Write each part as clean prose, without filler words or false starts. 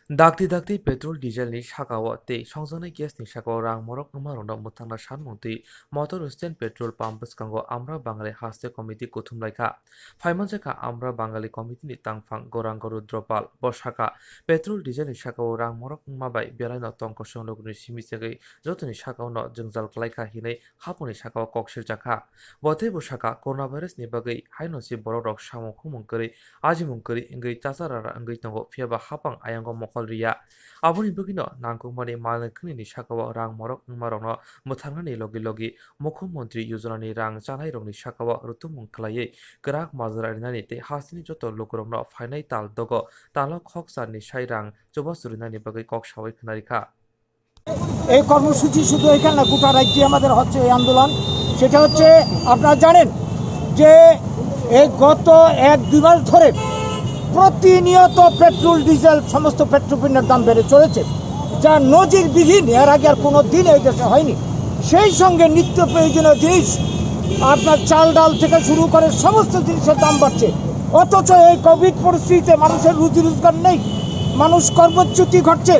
Dakti dakti petrol diesel ni sakawa te সংযোজনাय gas ni sakawa rang morok wngmarokno mwthangna sanmungtwi motor stand petrol pump bwskango Amra Bangali haste committee kuthumlaikha phaimajaka Amra Bangali committee ni tangphang Gorang Rudropal bo saka petrol diesel ni sakawa rang morok wngmabai belai no tongko songlogni simichagui jotoni sakaw no jwngjal klaikha hinai haponi sakaw kok sirjakha bothai bo saka coronavirus ni bagui hainosi borok rok samung khumung kwrwi ajimung kwrwi wngwi tachara wngwi tongo phiaba hapang ayango ria aboni bugino nangkukmani malkhni ni sakawa rang morok wngmarokno mwthangnani logi logi mukhomantri yojana ni rang chanai rokni sakawa rutumung khlaiwi grak majra rinani te hasini joto lokrokno phainai tal dogo talo khoksa ni sai rang chobasurinani bagui kok sawai khnaikha এই কর্মসূচি শুধু এখানে না, গোটা রাজ্যে আমাদের হচ্ছে এই আন্দোলন। সেটা হচ্ছে আপনারা জানেন যে এই গত 1-2 মাস ধরে প্রতিনিয়ত পেট্রোল ডিজেল সমস্ত পেট্রোপণ্যের দাম বেড়ে চলেছে, যা নজিরবিহীন। এর আগে আর কোনো দিন এই দেশে হয়নি। সেই সঙ্গে নিত্য প্রয়োজনীয় জিনিস, আপনার চাল ডাল থেকে শুরু করে সমস্ত জিনিসের দাম বাড়ছে। অথচ এই কোভিড পরিস্থিতিতে মানুষের রুজি রোজগার নেই, মানুষ কর্মচ্যুতি ঘটছে।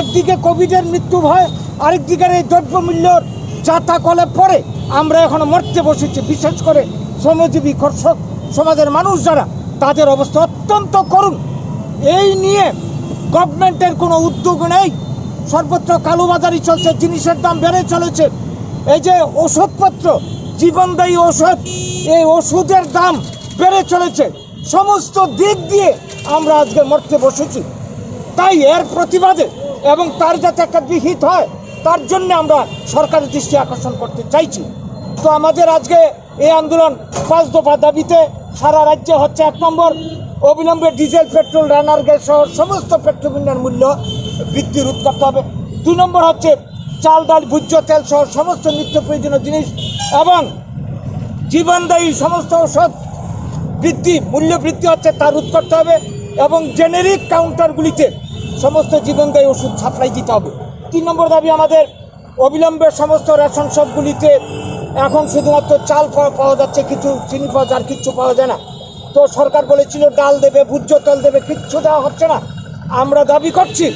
একদিকে কোভিডের মৃত্যু ভয়, আরেকদিকে এই দ্রব্যমূল্যর যাতাকলে পরে আমরা এখনো মরতে বসেছি। বিশেষ করে শ্রমজীবী কৃষক সমাজের মানুষ যারা, তাদের অবস্থা অত্যন্ত করুণ। এই নিয়ে গভর্নমেন্টের কোনো উদ্যোগ নেই, সর্বত্র কালোবাজারি চলছে, জিনিসের দাম বেড়ে চলেছে। এই যে ওষুধপত্র, জীবনদায়ী ওষুধ, এই ওষুধের দাম বেড়ে চলেছে। সমস্ত দিক দিয়ে আমরা আজকে মরতে বসেছি। তাই এর প্রতিবাদে এবং তার যাতে একটা বিহিত হয়, তার জন্য আমরা সরকারের দৃষ্টি আকর্ষণ করতে চাইছি। তো আমাদের আজকে এই আন্দোলন 5 দফা দাবিতে সারা রাজ্যে হচ্ছে। 1 নম্বর, অবিলম্বে ডিজেল পেট্রোল রান্নার গ্যাস সহ সমস্ত পেট্রোপণ্যের মূল্য বৃদ্ধি রোধ করতে হবে। 2 নম্বর হচ্ছে চাল ডাল ভোজ্য তেল সহ সমস্ত নিত্য প্রয়োজনীয় জিনিস এবং জীবনদায়ী সমস্ত ঔষধ মূল্য বৃদ্ধি হচ্ছে, তা রোধ করতে হবে এবং জেনেরিক কাউন্টারগুলিতে সমস্ত জীবনদায়ী ওষুধ সাপ্লাই দিতে হবে। 3 নম্বর দাবি আমাদের, অবিলম্বে সমস্ত রেশন শপগুলিতে এখন শুধুমাত্র চাল পাওয়া যাচ্ছে, কিছু চিনি পাওয়া যায়, আর কিচ্ছু পাওয়া যায় না। তো সরকার বলেছিল ডাল দেবে, ভোজ্য তেল দেবে, কিচ্ছু দেওয়া হচ্ছে না। আমরা দাবি করছি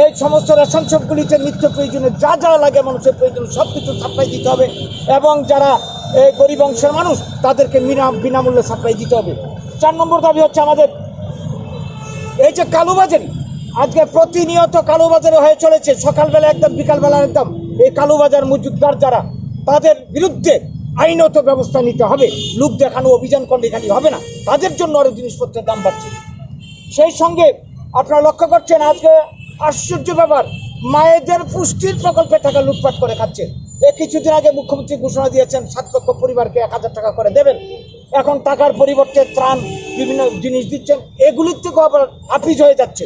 এই সমস্ত রেশন শপগুলিতে নিত্য প্রয়োজনীয় যা যা লাগে মানুষের প্রয়োজন সব কিছু সাপ্লাই দিতে হবে এবং যারা এই গরিব অংশের মানুষ তাদেরকে বিনামূল্যে সাপ্লাই দিতে হবে। 4 নম্বর দাবি হচ্ছে আমাদের এই যে কালোবাজারি, আজকে প্রতিনিয়ত কালোবাজারি হয়ে চলেছে, সকালবেলা একদম বিকালবেলা একদম। এই কালোবাজার মজুদদার যারা, তাদের বিরুদ্ধে আইনত ব্যবস্থা নিতে হবে। লোক দেখানো অভিযান করলে খালি হবে না, তাদের জন্য আরও জিনিসপত্রের দাম বাড়ছে। সেই সঙ্গে আপনারা লক্ষ্য করছেন আজকে আশ্চর্য ব্যাপার, মায়েদের পুষ্টির প্রকল্পে টাকা লুটপাট করে খাচ্ছে। কিছুদিন আগে মুখ্যমন্ত্রী ঘোষণা দিয়েছেন 7 লক্ষ পরিবারকে 1000 টাকা করে দেবেন। এখন টাকার পরিবর্তে ত্রাণ বিভিন্ন জিনিস দিচ্ছেন, এগুলির থেকেও আবার হাফিজ হয়ে যাচ্ছে।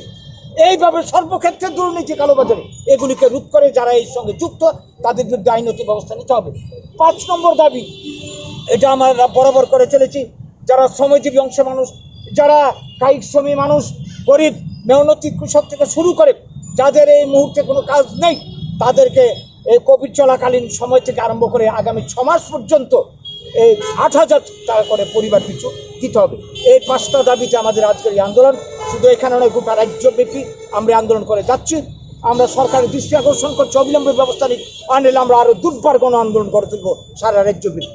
এইভাবে সর্বক্ষেত্রে দুর্নীতি, কালোবাজারি, এগুলিকে রোধ করে যারা এর সঙ্গে যুক্ত তাদের বিরুদ্ধে আইনগত ব্যবস্থা নিতে হবে। 5 নম্বর দাবি, এটা আমরা বরাবর করে চলেছি, যারা শ্রমজীবী অংশের মানুষ, যারা কায়িক শ্রমী মানুষ, গরিব মেহনতি কৃষক থেকে শুরু করে যাদের এই মুহূর্তে কোনো কাজ নেই, তাদেরকে এই কোভিড চলাকালীন সময় থেকে আরম্ভ করে আগামী 6 মাস পর্যন্ত এই 8,000 টাকা করে পরিবার পিছু দিতে হবে। এই 5টা দাবিতে আমাদের আজকের এই আন্দোলন। শুধু এখানে নয়, গোটা রাজ্যব্যাপী আমরা আন্দোলন করে যাচ্ছি। আমরা সরকারের দৃষ্টি আকর্ষণ করছি অবিলম্বে ব্যবস্থা নিই, আনলে আমরা আরও দুর্বার গণ আন্দোলন করে তুলব সারা রাজ্যব্যাপী।